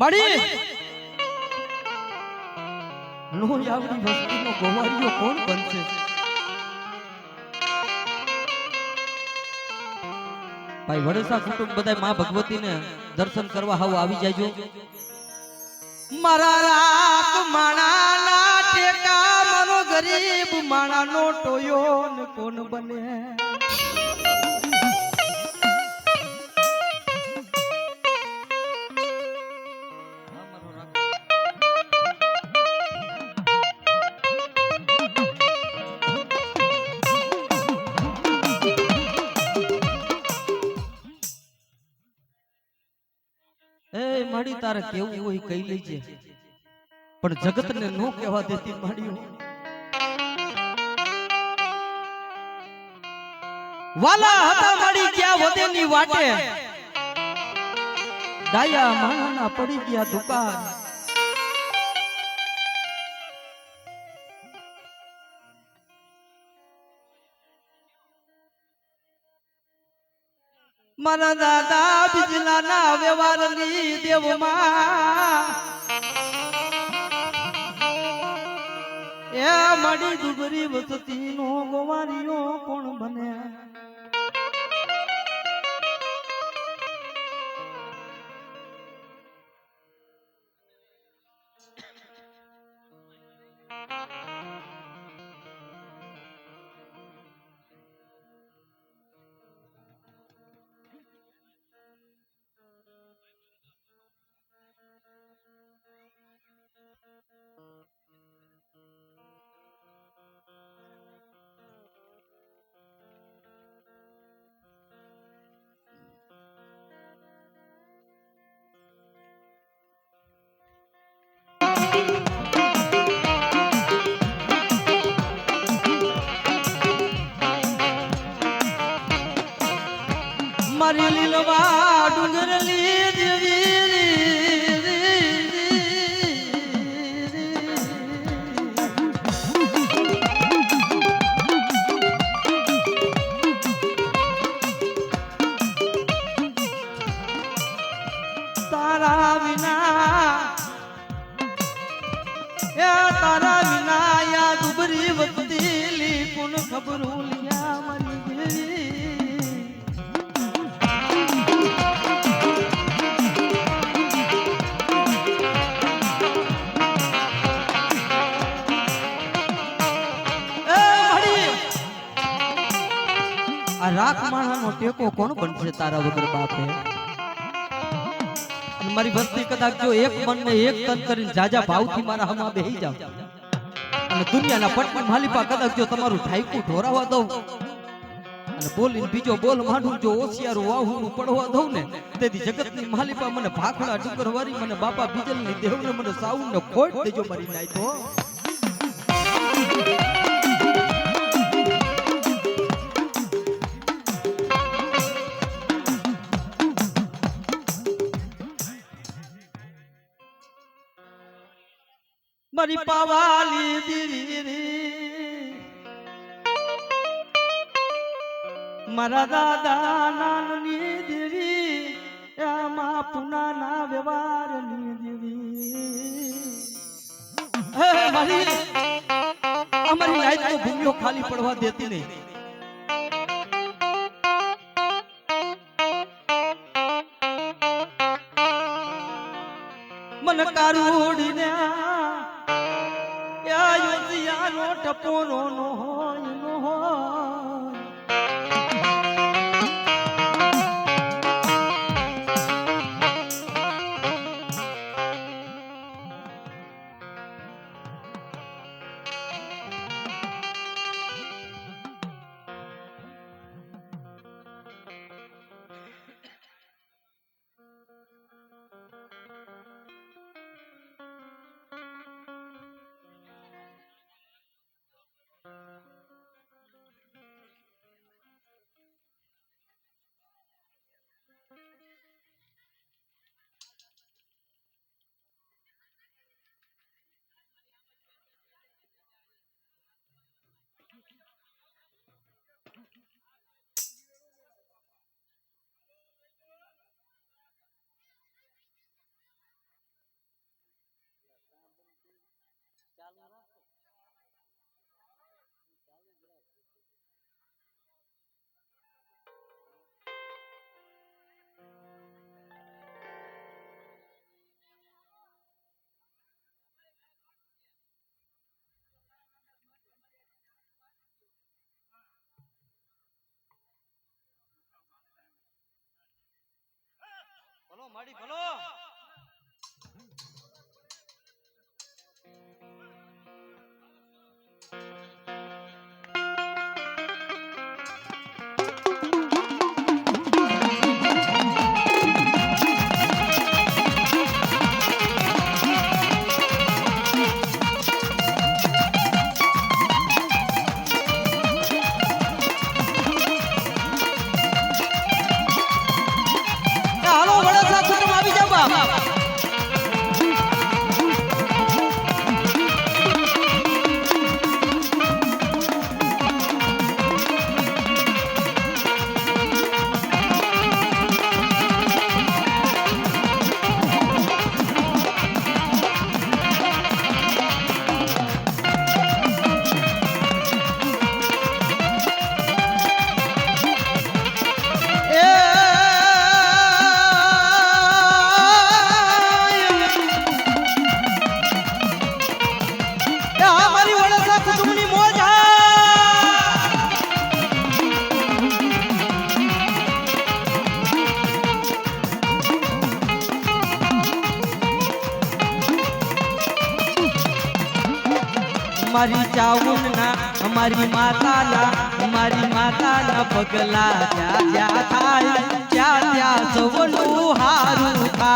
માડી નો આવડી વસ્તીનો ગોવાળિયો કોણ બનશે? ભાઈ વડસા કુટુંબ બધા માં ભગવતીને દર્શન કરવા હાવ આવી જાયજો. મારા રાત માણાના ટેકા મારો ગરીબ માણાનો ટોયો ને કોણ બને? માડી તારે કેવું હોય કહી લેજે, પણ જગત ને નો કહેવા દેતી માડીઓ. વાલા હતા માડી ગયા વધેની વાટે, ડાયા માણાના પડી ગયા દુકાન. મારા દાદા બિજલાના વ્યવહારની દેવમાં એ માડી દુબરી વસતીનો ગોવાળિયો કોણ બને? મારી લીલવા ડુંગરલી દેવી તારા વિના યા દુબરી વતેલી કોણ ખબરું લિયા મારી દેવી. આ રાખ માણાનો ટેકો કોણ બનશે તારા વગર બાપે? મારી વસ્તી કદાચ જો એક મન ને એક તન કરીને જાજા ભાવથી મારા હમા બેહી જાવ અને દુનિયાના પટમાં માલિપા કદાચ જો તમારું ઠાઈકું ઢોરાવા દઉં અને બોલીને બીજો બોલ માંડું જો ઓશિયારું વાહુનું પડવા દઉં ને તેથી જગતની માલિપા મને ભાખડા ડુંગર વારી મને બાપા બીજલની દેવને મને સાઉને ખોટ દેજો મારી નાય તો. મારી પાવાલી દીરી મારા દાદા નાનની દેવી એમાં પુનાના વ્યવહારની દેવી. મારી અમારી લાઈફ તો ભૂમિઓ ખાલી પડવા દેતી નહીં. મને કારુડીને નો ટપોનો નો હોય નો હોય માડી ભલો हमारी चाउन ना हमारी माता ना पगला जा जा थाय क्या क्या सवनु हारू था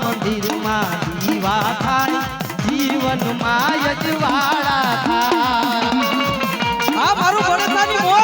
मंदिर मा दीवा थाय जीवन मा यजवाड़ा था आ मारू बड़सानी मोज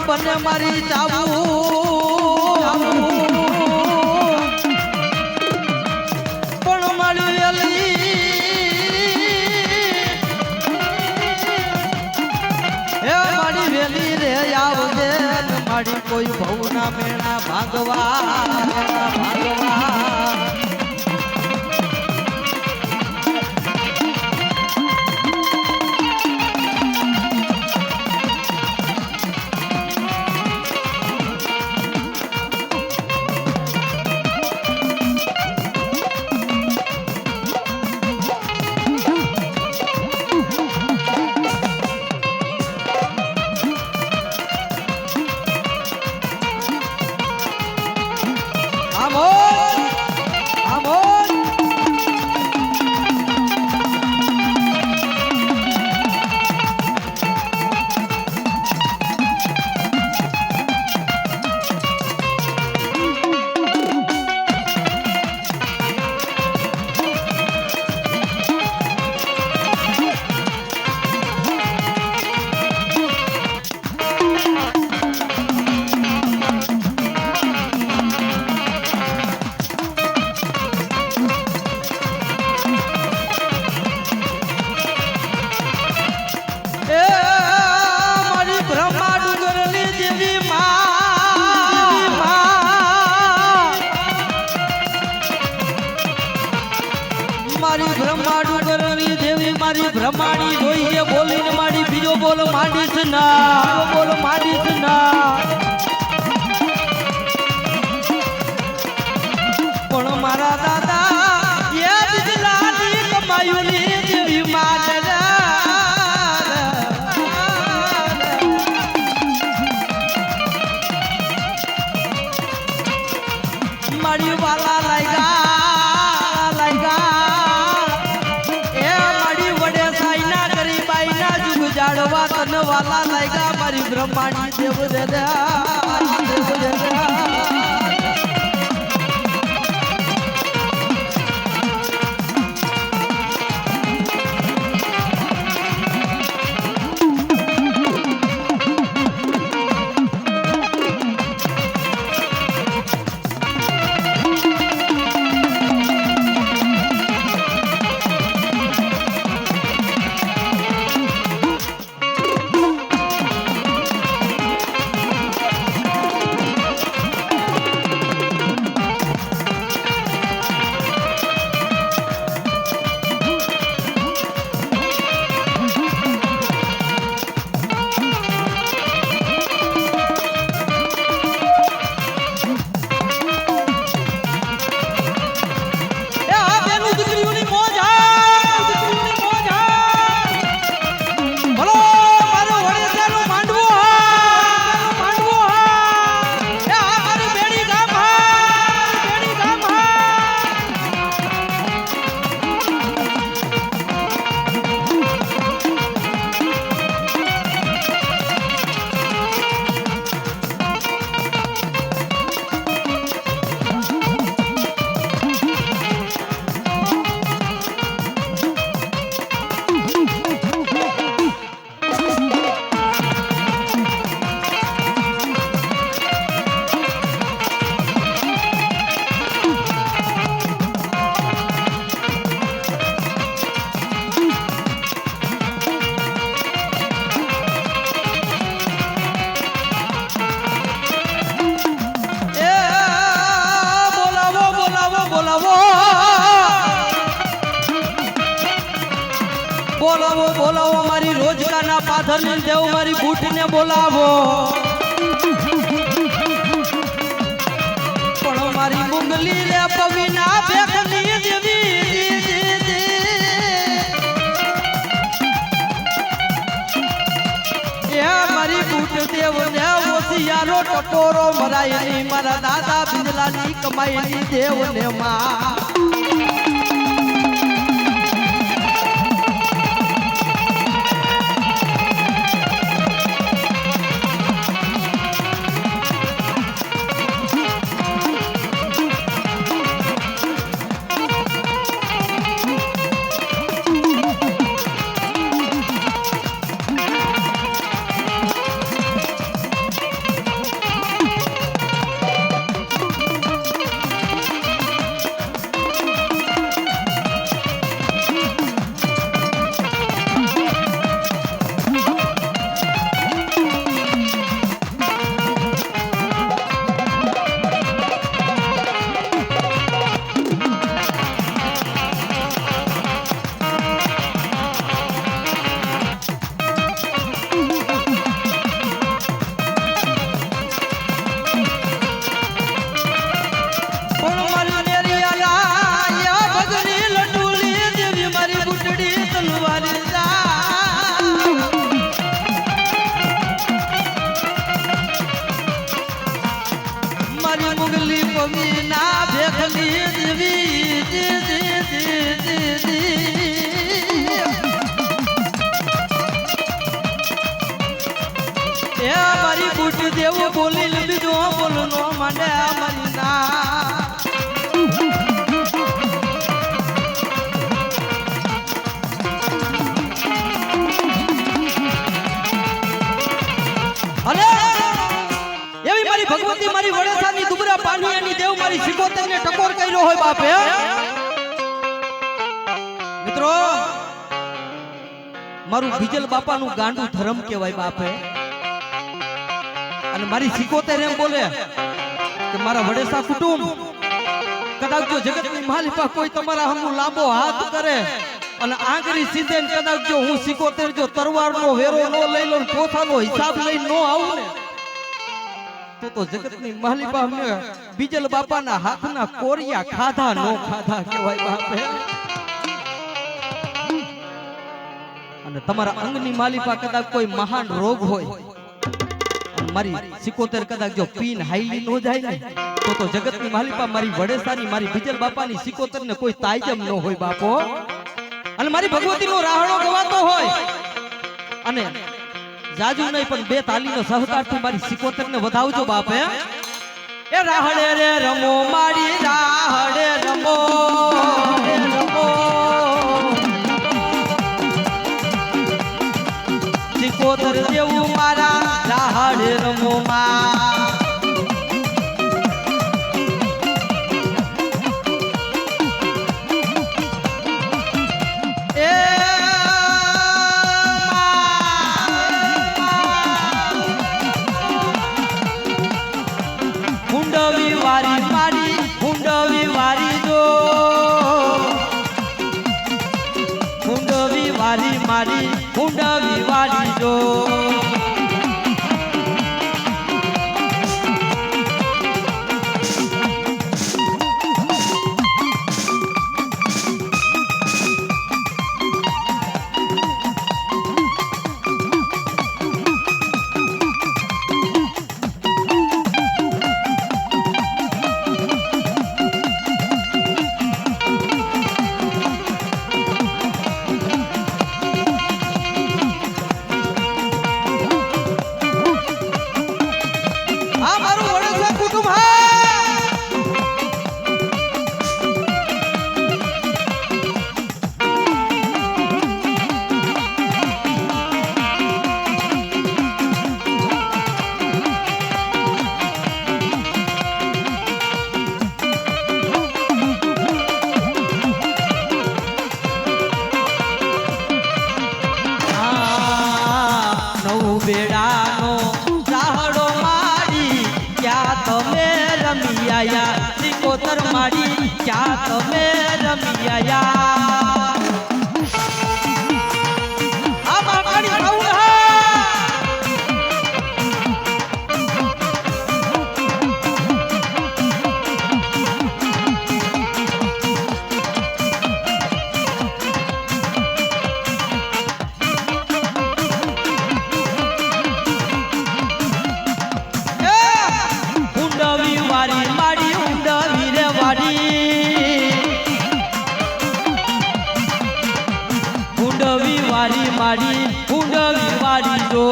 बने मारी जाऊ पण मारी वेली हे मारी वेली रे आवजे मारी कोई भवना मेणा भागवा લાગ્યા મારી બ્રહ્માણી દેવ દાદા બોલાવો બોલાવો મારી રોજકાના પાથરને દેવ મારી બૂટને બોલાવો પણ મારી મુંગલી રે પવીના ભેખની દેવી એ મારી બૂટ દેવ ને ઓસિયારો ટકોરો મરાયની મારા દાદા બિંદલાની કમાઈની દેવ ને માં દેવ બોલી લીધો બોલનો માંડે મારી ના અલે એવી મારી ભગવતી મારી વડેસાની દુબરા પાણીયાની દેવ મારી સિકોતરને ટકોર કર્યો હોય બાપે મિત્રો મારું બીજલ બાપાનું ગાંડું ધર્મ કહેવાય બાપે અને મારી સિકોતર એમ બોલે કે મારા વડેસા કુટુંબ કદાચ જો જગતની માલિકા કોઈ તમારા હમુ લાંબો હાથ કરે અને આંગળી સીધે કદાચ જો હું સિકોતર જો તરવારનો વેરો નો લઈ લો પોતાનો હિસાબ લઈ નો આવું ને તો જગતની માલિકા અમને બીજલ બાપાના હાથના કોરિયા ખાધા નો ખાધા કહેવાય બાપે અને તમારા અંગની માલિકા કદાચ કોઈ મહાન રોગ હોય મારી સિકોતર કદાચ જો પીન હાઈલી નો જાય ને તો જગતની માલિકા મારી વડેસાની મારી બીજલ બાપાની સિકોતર ને કોઈ તાઈજમ ન હોય બાપો અને મારી ભગવતી નો રાહણો ગવાતો હોય અને જાજુ નહીં પણ બે તાલીનો સહકારથી મારી સિકોતર ને વધાવજો બાપ હે એ રાહડે રે રમો મારી રાહડે રમો રમો સિકોતર જેવું મારા રાહડે રમો માં મારી હુંડવી વાળી જો બેડાનો રાહડો મારી ક્યાં તમે રમી આયા સિકોતર મારી ક્યાં તમે રમી આયા આ માકડી ખાઉં મારી હુંડવી વાળી જો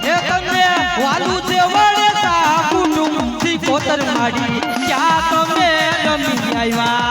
એ તમને વાલું છે વળે તા કુટુંબ સિકોતર મારી ક્યાં તમે રમી આવ્યા